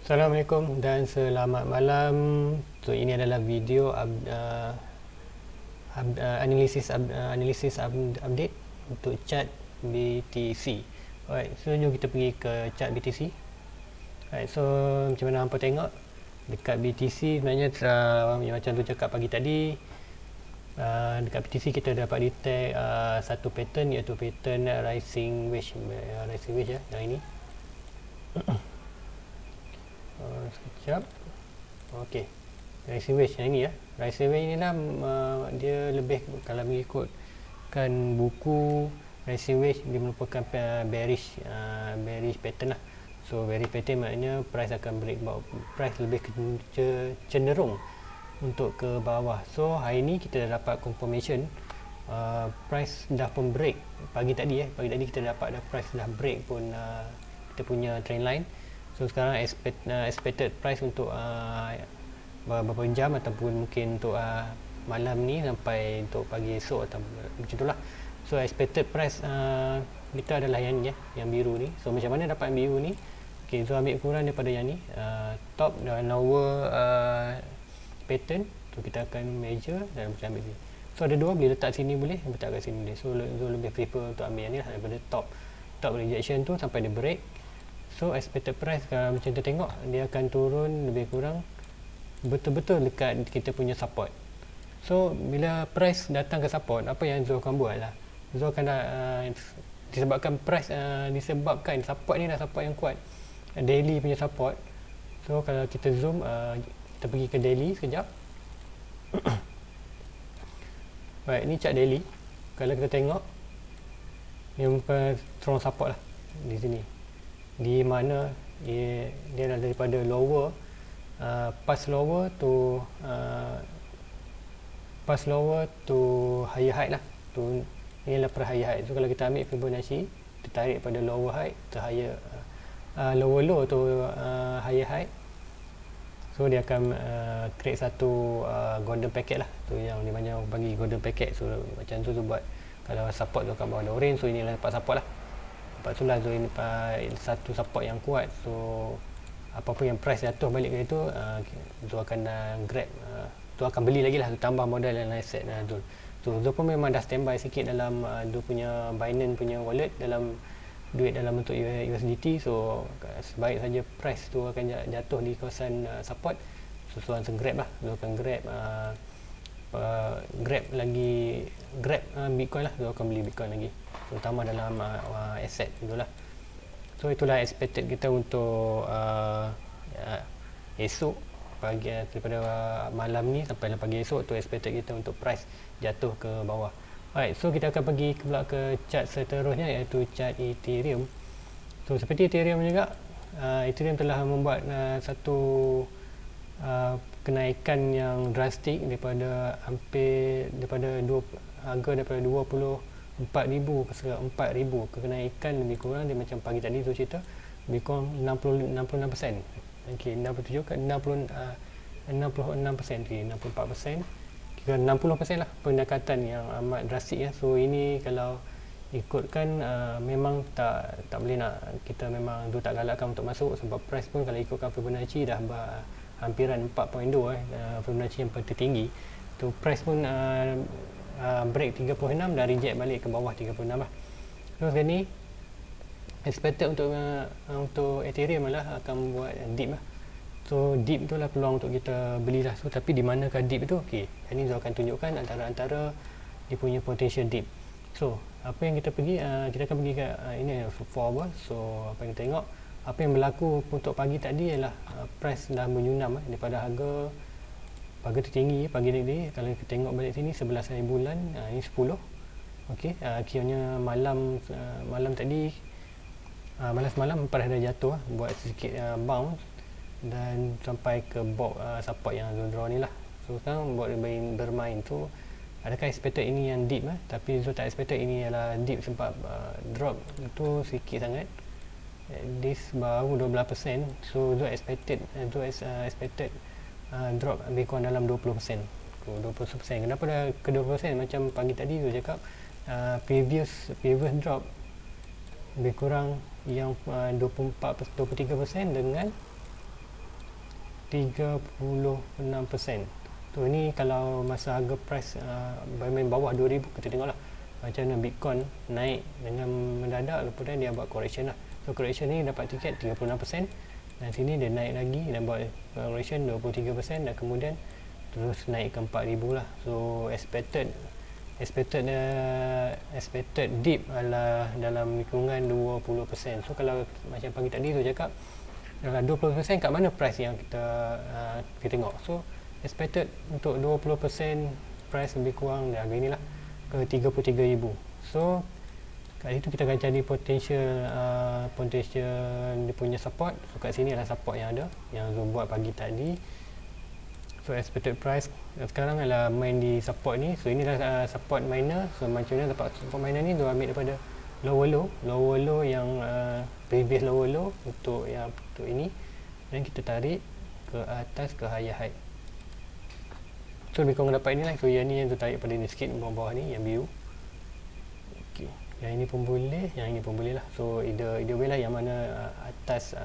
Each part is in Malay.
Assalamualaikum dan selamat malam. So ini adalah video update untuk chart BTC. Alright, so jom kita pergi ke chart BTC. Alright, so macam mana hampa tengok dekat BTC sebenarnya macam tu cakap pagi tadi, dekat BTC kita dapat detect satu pattern, iaitu pattern rising wedge yang ini. Sekejap. Okey. Rising wedge yang ini ya. Rising wedge ni lah dia lebih, kalau mengikutkan buku rising wedge, dia merupakan bearish pattern lah. So bearish pattern maknanya price akan price lebih cenderung untuk ke bawah. So hari ni kita dah dapat confirmation price dah pun break pagi tadi kita dapat price dah break pun kita punya trend line. So sekarang expected price untuk beberapa jam ataupun mungkin untuk malam ni sampai untuk pagi esok atau macam itulah. So expected price kita adalah yang ni ya, yang biru ni. So macam mana dapat yang biru ni? Okay, so ambil ukuran daripada yang ni, top dan lower pattern. So kita akan measure dan kita ambil ni. So ada dua, boleh letak sini boleh, letak kat sini boleh. So lebih prefer untuk ambil yang ni lah, daripada top rejection tu sampai dia break. So expected price kalau macam kita tengok, dia akan turun lebih kurang betul-betul dekat kita punya support. So bila price datang ke support, apa yang Zul akan buat lah, Zul akan disebabkan price disebabkan support ni dah support yang kuat, daily punya support. So kalau kita zoom, kita pergi ke daily sekejap. Baik, ni chart daily. Kalau kita tengok, ni merupakan strong support lah di sini, di mana dia adalah daripada lower, past lower to higher height lah. Tu ni adalah per higher height. So kalau kita ambil Fibonacci, kita tarik pada lower height to higher, lower low to higher height. So dia akan create satu golden packet lah. Tu yang dia banyak bagi golden packet. So macam tu buat, kalau support tu kat bawah ada orange, so inilah tempat support lah. Lepas tu lah Zul ini satu support yang kuat. So apapun yang price jatuh balik ke itu, Zul akan grab, Zul akan beli lagi lah, tambah modal dan asset Zul. So Zul pun memang dah standby sikit dalam Zul punya Binance punya wallet, dalam duit dalam bentuk USDT. So sebaik saja price tu akan jatuh di kawasan support, so Zul akan grab lah. Zul akan grab Bitcoin lah. Zul akan beli Bitcoin lagi, terutama dalam aset itulah. So itulah expected kita untuk esok pagi, daripada malam ni sampai pagi esok tu expected kita untuk price jatuh ke bawah. Alright, so kita akan pergi ke chart seterusnya, iaitu chart Ethereum. So seperti Ethereum juga, Ethereum telah membuat satu kenaikan yang drastik daripada harga daripada 24,000 ke 4,000, kenaikan lebih kurang dia macam pagi tadi tu cerita, lebih kurang 66%. Okey, 67 ke 66%, 64%, kira 60% lah pendekatan yang amat drastik ya. So ini kalau ikutkan, memang tak boleh nak, kita memang tu tak galakkan untuk masuk, sebab price pun kalau ikutkan Fibonacci dah hampiran 4.2 Fibonacci yang paling tertinggi tu, price pun break 36 dan reject balik ke bawah 36 lah. So sekarang ni expected untuk Ethereum lah akan buat dip lah. So dip tu lah peluang untuk kita beli lah. So tapi di manakah dip itu? Okey, ini Zul akan tunjukkan antara dia punya potential dip. So apa yang kita pergi, kita akan pergi ke ini forward. So apa yang kita tengok, apa yang berlaku untuk pagi tadi ialah price dah menyunam daripada harga tertinggi pagi tadi. Kalau kita tengok balik sini 11 hari bulan, ini 10. Okey, kiranya malam tadi, malam semalam price dah jatuh, buat sedikit bounce dan sampai ke box support yang Zul draw ni lah. So sekarang buat bermain tu, adakah expected ini yang deep tapi Zul tak expected ini ialah deep, sebab drop itu sikit sangat. This baru 12%. So Zul expected drop lebih kurang dalam 20%. 20%. Kenapa dah ke 20%? Macam pagi tadi Zul cakap, previous drop lebih kurang yang 23% dengan 36%. So ni kalau masa harga price main bawah 2000, kita tengoklah macam mana Bitcoin naik dengan mendadak, kemudian dia buat correction lah. So correction ni dapat tiket 36%, dan sini dia naik lagi dan buat correction 23%, dan kemudian terus naik ke 4000 lah. So expected dip adalah dalam lingkungan 20%. So kalau macam pagi tadi tu cakap, dalam 20% kat mana price yang kita tengok. So expected untuk 20% price lebih kurang harga inilah ke 33,000. So kat situ kita akan cari potential dia punya support. So kat sini adalah support yang ada, yang Zoom buat pagi tadi. So expected price sekarang adalah main di support ni. So inilah support minor. So macam mana dapat support minor ni, dia ambil daripada lower low yang previous lower low untuk ini, dan kita tarik ke atas ke higher high. So lebih kurang dapat inilah. So yang ni yang tu tarik pada ni sikit, bawah ni yang biru. Okey, yang ini pun boleh, yang ini pun boleh lah. So either way lah, yang mana atas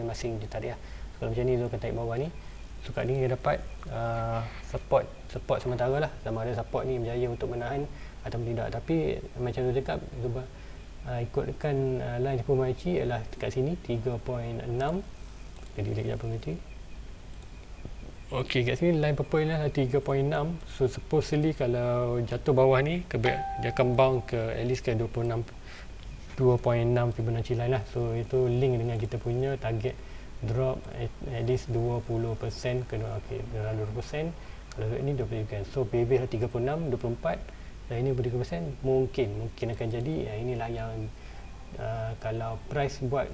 masing dia tarik lah. So kalau macam ni tu akan tarik bawah ni. So kat ni dia dapat support sementara lah, sama ada support ni berjaya untuk menahan atau tidak. Tapi macam tu cakap, ikutkan line Fibonacci adalah dekat sini 3.6. Jadi dia kejap pengerti. Okey, kat sini line purple ni adalah 3.6. So supposedly kalau jatuh bawah ni, dia akan bounce ke at least ke 2.6 Fibonacci line lah. So itu link dengan kita punya target drop at least 20% ke dalam 20%. Kalau ini 20%. So PB lah 36, 24, dan ini 23%. Mungkin akan jadi. Inilah yang kalau price buat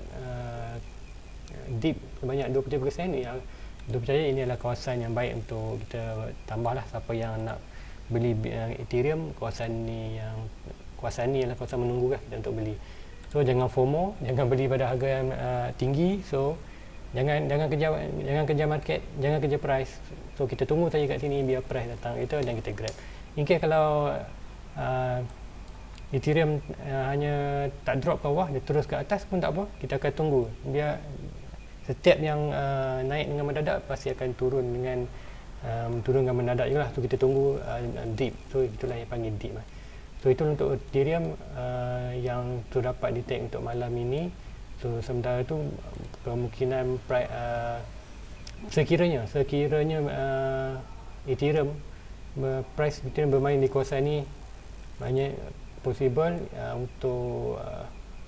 dip sebanyak 23%, yang dia percaya ini adalah kawasan yang baik untuk kita tambahlah. Siapa yang nak beli Ethereum, kawasan ni adalah kawasan menunggu kita untuk beli. So jangan FOMO, jangan beli pada harga yang tinggi. So jangan kejar market, jangan kejar price. So kita tunggu saja kat sini biar price datang itu, dan kita grab. Mungkin kalau Ethereum hanya tak drop ke bawah, dia terus ke atas pun tak apa, kita akan tunggu. Biar setiap yang naik dengan mendadak pasti akan turun dengan mendadak juga lah. So kita tunggu dip. So itulah yang panggil dip lah. So itu untuk Ethereum yang tu dapat detect untuk malam ini. So sementara tu kemungkinan sekiranya Ethereum price Ethereum bermain di kawasan ni, banyak possible untuk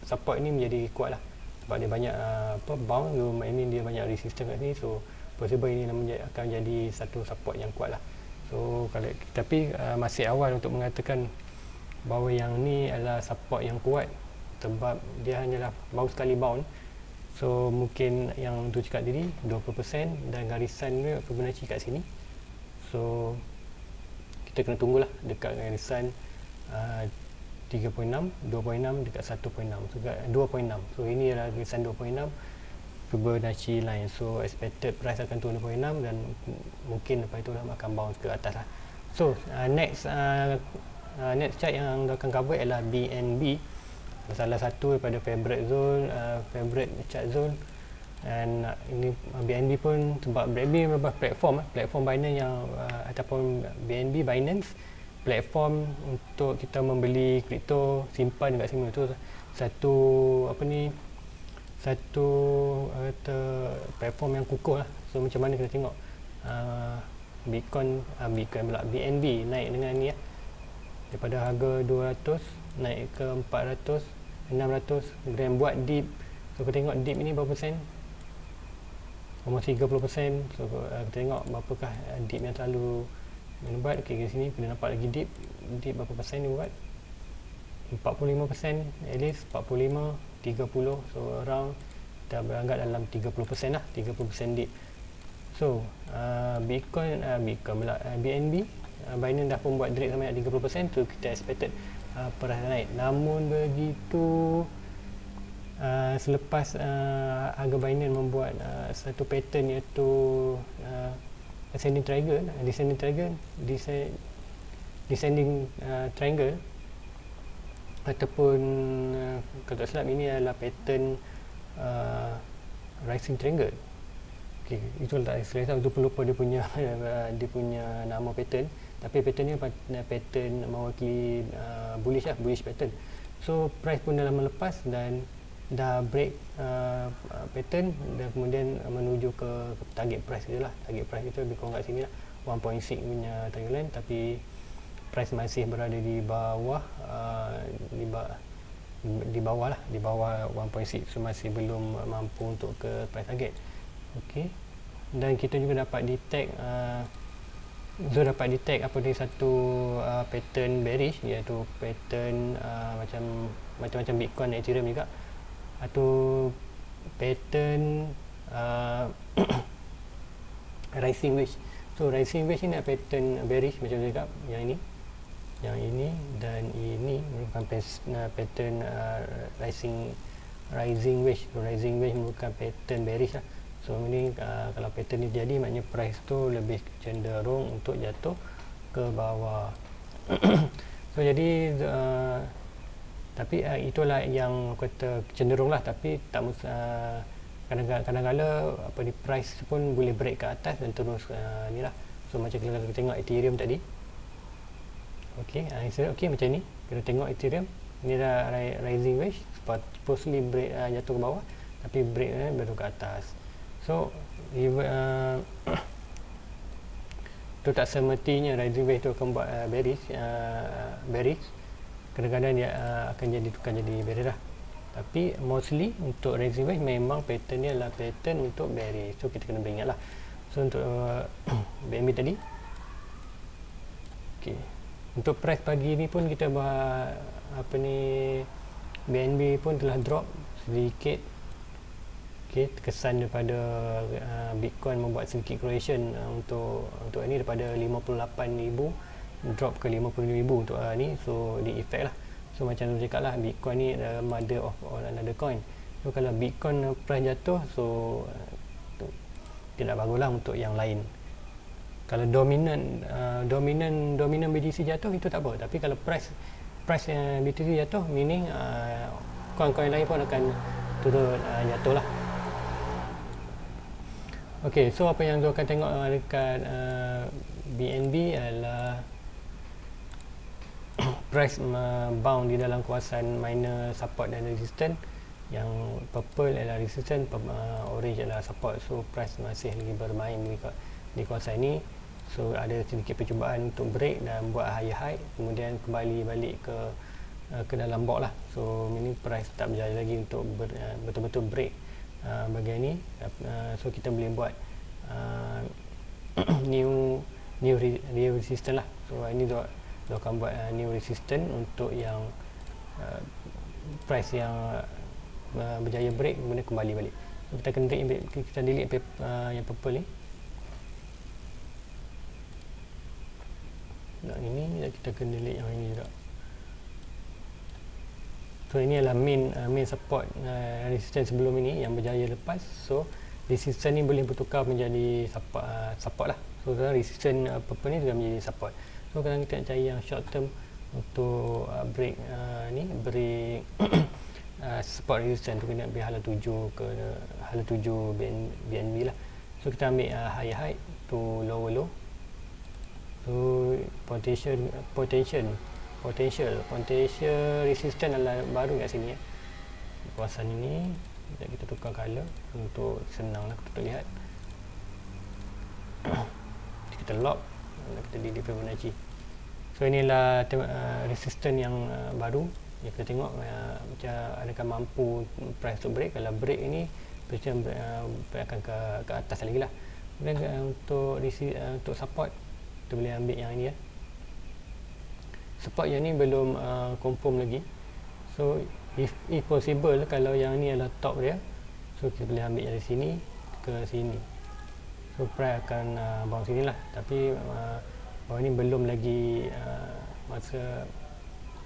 support ni menjadi kuat lah, sebab dia banyak bounce. Ini dia banyak resistance kat sini. So possible ini akan jadi satu support yang kuat lah. So tapi masih awal untuk mengatakan bahawa yang ni adalah support yang kuat, sebab dia hanyalah baru sekali bounce. So mungkin yang tu cakap tadi 20%, dan garisan dia Fibonacci kat sini. So kita kena tunggulah dekat garisan 3.6, 2.6 dekat 1.6. So 2.6. So ini adalah garisan 2.6 Fibonacci line. So expected price akan turun 2.6, dan mungkin lepas itu akan bounce ke atas lah. So next chart yang akan cover ialah BNB, salah satu daripada favorite chart zone. Dan ini BNB pun, sebab BNB merupakan platform Binance yang ataupun BNB Binance platform untuk kita membeli kripto, simpan dekat sini. Itu satu platform yang kukuh lah. So macam mana kita tengok Bitcoin pula BNB naik dengan ni ya, daripada harga 200 naik ke 400, 600, kemudian buat dip. So kita tengok dip ini berapa persen, almost 30%. So kita tengok berapakah dip yang terlalu menebat. Okey, kat sini kita nampak lagi dip berapa persen dia buat, 45%, at least 45, 30. So around kita beranggap dalam 30% lah, 30% dip. So Bitcoin pula BNB, Binance dah pun buat drip sampai 30%. So kita expected price naik. Namun begitu selepas harga Binance membuat satu pattern, iaitu descending triangle, ataupun kalau tak silap ini adalah pattern rising triangle. Okey, itu letak slice lah. Itu pelupa dia punya dia punya nama pattern, tapi pattern ni pattern mewakili bullish lah, bullish pattern. So price pun dah lama lepas dan dah break pattern dan kemudian menuju ke target price dia lah. Target price itu lebih kurang kat sini lah, 1.6 punya target line, tapi price masih berada di bawah di bawah lah, di bawah 1.6, so masih belum mampu untuk ke price target. Okey, dan kita juga dapat detect apa ni, satu pattern bearish, iaitu pattern macam Bitcoin dan Ethereum juga, atau pattern rising wedge. So rising wedge ni pattern bearish macam saya cakap, yang ini dan ini merupakan pattern rising wedge. So rising wedge merupakan pattern bearish lah. So ini kalau pattern ni jadi, maknanya price tu lebih cenderung untuk jatuh ke bawah. So jadi tapi itulah yang kata cenderung lah, tapi tak kadang-kadang apa ni, price pun boleh break ke atas dan terus ni lah. So macam kita tengok Ethereum tadi. Okey, okey macam ni kita tengok Ethereum ni dah rising wedge, supposedly break jatuh ke bawah, tapi break baru ke atas. So itu tak semestinya rising wedge tu akan buat bearish. Kadang-kadang dia akan tukar jadi bearish lah, tapi mostly untuk rising wedge memang pattern dia adalah pattern untuk bearish. So kita kena beringat lah. So untuk BNB tadi, okay, untuk price pagi ni pun kita BNB pun telah drop sedikit. Okay, kesan daripada Bitcoin membuat sedikit correction untuk ini, daripada 58,000 drop ke 55,000 untuk ni. So di effect lah. So macam saya cakap lah, Bitcoin ni adalah mother of all another coin. So kalau Bitcoin price jatuh, so tidak bagus lah untuk yang lain. Kalau dominan BTC jatuh, itu tak apa. Tapi kalau price BTC jatuh, meaning coin-coin lain pun akan turut jatuh lah. Okey, so apa yang tu akan tengok dekat BNB adalah price bound di dalam kawasan minor support dan resistance. Yang purple adalah resistance, orange adalah support. So price masih lagi bermain di kawasan ini. So ada sedikit percubaan untuk break dan buat higher high, kemudian kembali balik ke dalam box lah. So ini price tak berjaya lagi untuk betul-betul break bahagian ni. So kita boleh buat new resistance lah. So ini dia akan buat new resistance untuk yang price yang berjaya break, kemudian kembali balik. So kita delete yang purple ni. Dan ini kita kena delete yang ini juga. So ini adalah main support resistance sebelum ini yang berjaya lepas. So resistance ni boleh bertukar menjadi support lah. So resistance purple ni juga menjadi support. So kalau kita nak cari yang short term untuk break break support resistance tu, kena ambil hala 7 ke hala 7 BNB lah. So kita ambil higher high to lower low. So potential resistance adalah baru kat sini ya. Kawasan ini kita tukar color untuk senang lah untuk lihat. Kita lock, kita delete Fibonacci. So inilah resistance yang baru yang kita tengok macam adakah mampu price to break. Kalau break ini macam akan ke atas lagi lah. Kemudian untuk support, kita boleh ambil yang ini ya. Support yang ni belum confirm lagi. So if possible, kalau yang ni adalah top dia, so kita boleh ambil dari sini ke sini. So price akan bawah sini lah. Tapi bawah ni belum lagi masa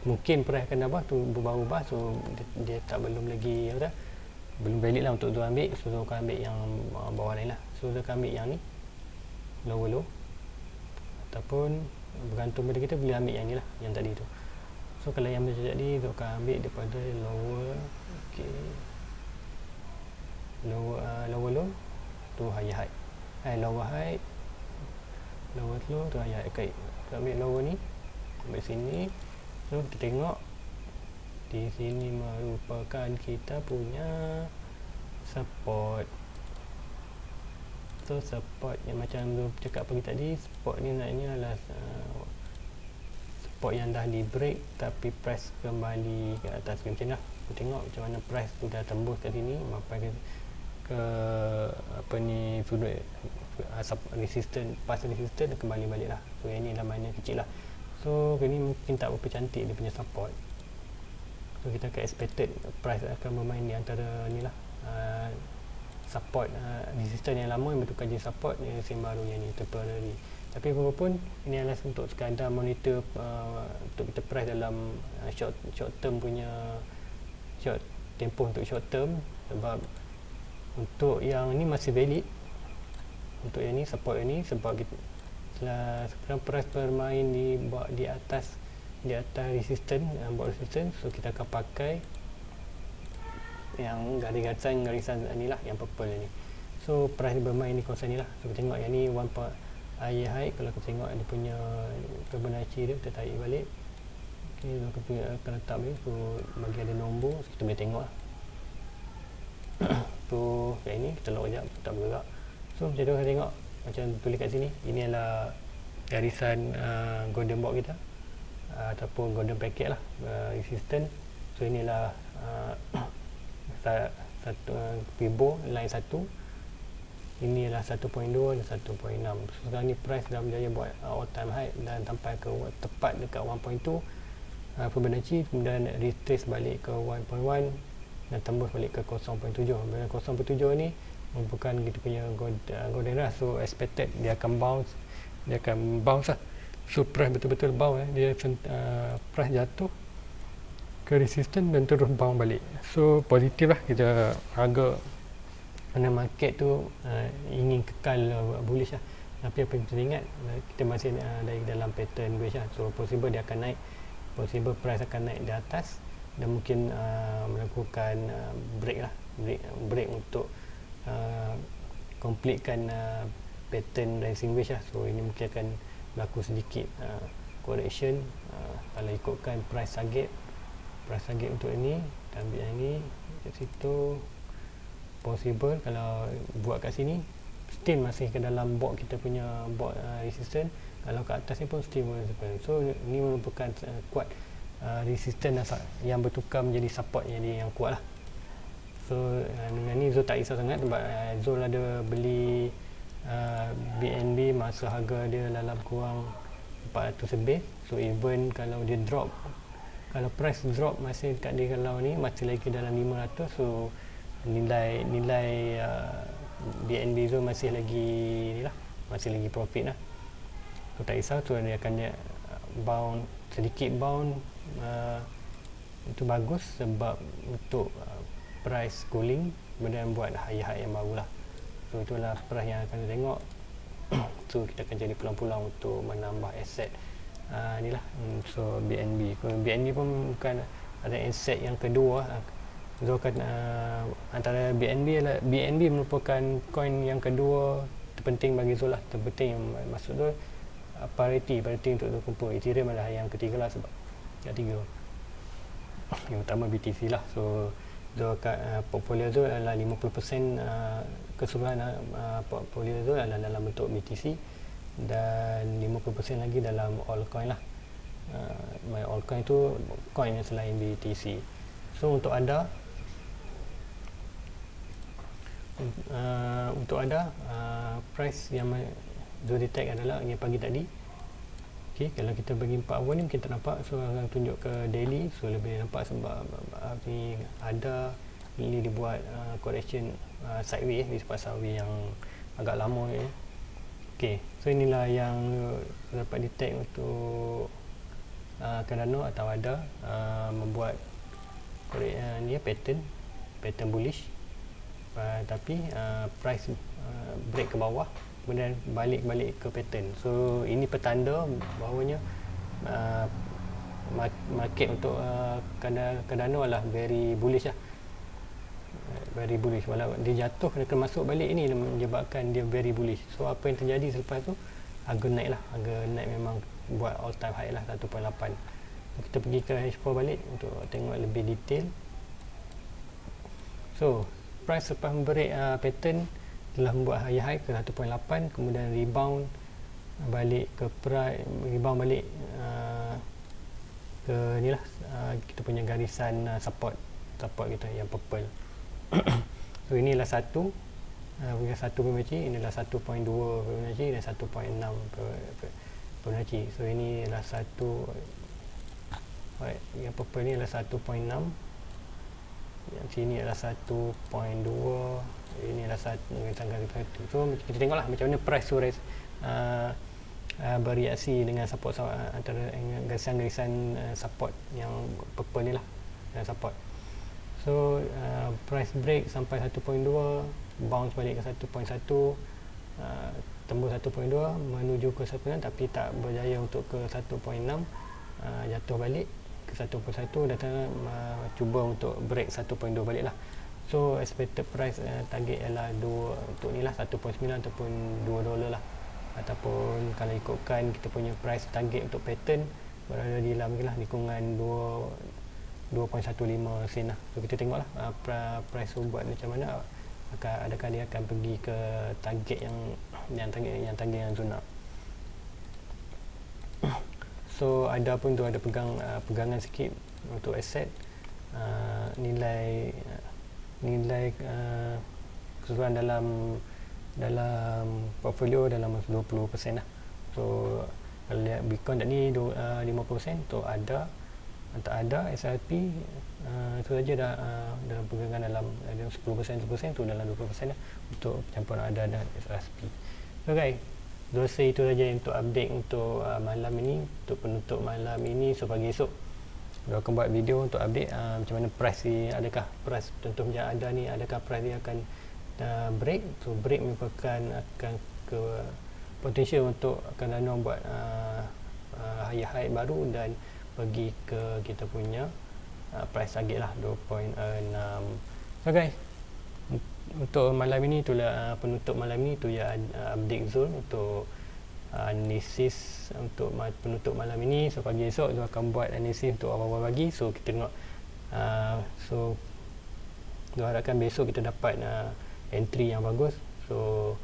mungkin price akan bawah tu berubah-ubah. So dia tak belum lagi belum valid lah untuk tu ambil. So akan ambil yang bawah lain lah. So kita akan ambil yang ni lower low, ataupun bergantung pada kita boleh ambil yang ni lah, yang tadi tu. So kalau yang macam tadi tu akan ambil daripada lower, okay, lower low tu higher high, lower high, lower low tu higher high. Okay, kita ambil lower ni, ambil sini. So kita tengok di sini merupakan kita punya support. So support yang macam tu cakap pagi tadi, support ni naknya adalah support yang dah di break tapi price kembali ke atas macam lah. Kita tengok macam mana price tu dah tembus kat sini sampai ke apa ni sudut resistance, pas resistance kembali balik lah. So yang ni lah mainnya kecil lah. So ni mungkin tak berapa cantik dia punya support. So kita akan expected price akan bermain di antara ni lah, support, resistance yang lama yang bertukar jadi support, resistance baru yang ni temporary. Tapi apapun ini adalah untuk sekadar monitor untuk kita price dalam short term punya short tempoh untuk short term. Sebab untuk yang ni masih valid, untuk yang ni support yang ni, sebab kita sekarang price bermain di atas resistance, buat resistance. So kita akan pakai yang garisan ni lah, yang purple ni. So price bermain di kawasan ni lah. So kita tengok yang ni higher high. Kalau kita tengok dia punya Fibonacci dia, kita tarik balik. Okay, kita akan letak balik. So bagi ada nombor, so kita boleh tengok lah. So yang ni kita lock sekejap, tak bergerak. So macam tu kita tengok, macam tulis kat sini, ini adalah garisan golden box kita, ataupun golden packet lah, resistance. So inilah satu Fibo line 1, ini adalah 1.2 dan 1.6. So sekarang ni price dah berjaya buat all time high dan sampai ke tepat dekat 1.2 Fibonacci, kemudian retrace balik ke 1.1 dan tembus balik ke 0.7. Dan 0.7 ni merupakan kita punya golden rush. So expected dia akan bounce lah. So price betul-betul bounce, dia price jatuh ke resistance dan terus bounce balik. So positif lah, kita harga mana market tu ingin kekal bullish lah. Tapi apa yang kita ingat, kita masih dari dalam pattern bearish lah. So possible dia akan naik, possible price akan naik di atas dan mungkin melakukan break lah, break untuk completekan pattern rising wedge lah. So ini mungkin akan berlaku sedikit correction kalau ikutkan price target untuk ini. Kita ambil yang ni kat situ, possible kalau buat kat sini still masih ke dalam box kita punya box resistance. Kalau kat atas ni pun still possible. So ni merupakan kuat resistance yang bertukar menjadi support yang kuat lah. So dengan ni Zul tak risau sangat sebab Zul ada beli BNB masa harga dia dalam kurang 400 lebih. So even kalau dia drop, kalau price drop masih dekat dia, kalau ni masih lagi dalam 500, so nilai BNB Zul masih lagi ni lah, masih lagi profit lah. So tak risau. So dia akan bound, sedikit bound, itu bagus sebab untuk price cooling kemudian buat high yang baru lah. So itulah price yang akan kita tengok. So kita akan jadi pulang-pulang untuk menambah aset ni lah. So BNB pun bukan ada aset yang kedua. So kan antara BNB merupakan coin yang kedua terpenting bagi Zul lah. Terpenting maksud tu parity untuk kumpul. Ethereum adalah yang ketiga lah, sebab yang tiga yang utama BTC lah. So portfolio Zul adalah 50% keseluruhan portfolio Zul adalah dalam bentuk BTC dan 50% lagi dalam altcoin lah. Altcoin tu coin yang selain BTC. So untuk anda price yang Zul detect adalah yang pagi tadi. Okay, kalau kita bagi 4 hour ni mungkin tak nampak. So akan tunjuk ke daily, so lebih nampak sebab ni ada ini dibuat correction sideways di pasar yang agak lama ni. Okay, so inilah yang dapat detect untuk Cardano atau ADA membuat ni pattern bullish, tapi price break ke bawah kemudian balik ke pattern. So ini petanda bahawanya market untuk Cardano adalah very bullish lah. very bullish. Walau dia jatuh dia kena masuk balik ni menyebabkan dia very bullish. So apa yang terjadi selepas tu, harga naik lah. Harga naik memang buat all time high lah 1.8. Kita pergi ke H4 balik untuk tengok lebih detail. So price lepas membreak pattern telah membuat high ke 1.8, kemudian rebound balik ke price, rebound balik ke ni lah, kita punya garisan support kita yang purple. So inilah satu Fibonacci, inilah 1.2 Fibonacci dan 1.6 Fibonacci. So ini adalah satu, yang purple ni adalah 1.6, yang sini adalah 1.2, ini adalah tanggal 1. So kita tengoklah macam mana price tu bereaksi dengan support antara garisan support yang purple ni lah, yang support. So price break sampai 1.2, bounce balik ke 1.1, tembus 1.2 menuju ke 1.6 tapi tak berjaya untuk ke 1.6, jatuh balik ke 1.1 dan cuba untuk break 1.2 balik lah. So expected price target ialah 2 untuk ni lah, 1.9 ataupun $2 lah, ataupun kalau ikutkan kita punya price target untuk pattern berada di dalam lah lingkungan 2.15 sen lah. So kita tengok lah price tu buat macam mana, adakah dia akan pergi ke target yang zona. So ada pun tu ada pegangan sikit untuk aset, nilai keseluruhan dalam portfolio dalam 20% lah. So kalau lihat Bitcoin tadi 50%, tu ada tak ada SRP, itu saja dah dalam pegangan dalam 10% tu dalam 20% lah untuk campuran ada dan SRP. So guys, dosa itu saja untuk update untuk malam ini, untuk penutup malam ini. So pagi esok kita akan buat video untuk update macam mana price ni, adakah price contoh macam ada ni, adakah price dia akan break. So break merupakan akan ke potential untuk akan Danone buat high baru dan pergi ke kita punya price target lah 2.6. So guys, untuk malam ini itulah penutup malam ini, tu ya update zone untuk analisis untuk penutup malam ini. So pagi esok kita akan buat analisis untuk awal-awal pagi. So kita tengok so harapkan besok kita dapat entry yang bagus. So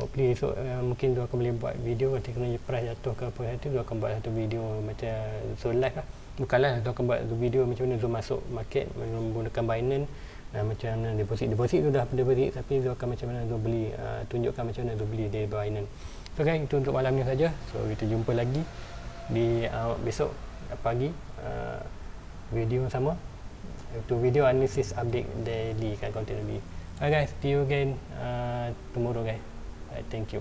hopefully esok mungkin dia akan boleh buat video ketika price jatuh ke apa nanti, dia akan buat satu video macam zone live lah, bukanlah dia akan buat satu video macam mana zone masuk market menggunakan Binance dan macam mana deposit tu dah deposit, tapi dia akan macam mana dia beli, tunjukkan macam mana dia beli di Binance. So guys, itu untuk malam ni saja. So kita jumpa lagi di besok pagi video yang sama, itu video analisis update daily kan, content daily. Alright guys, see you again tomorrow guys. Thank you.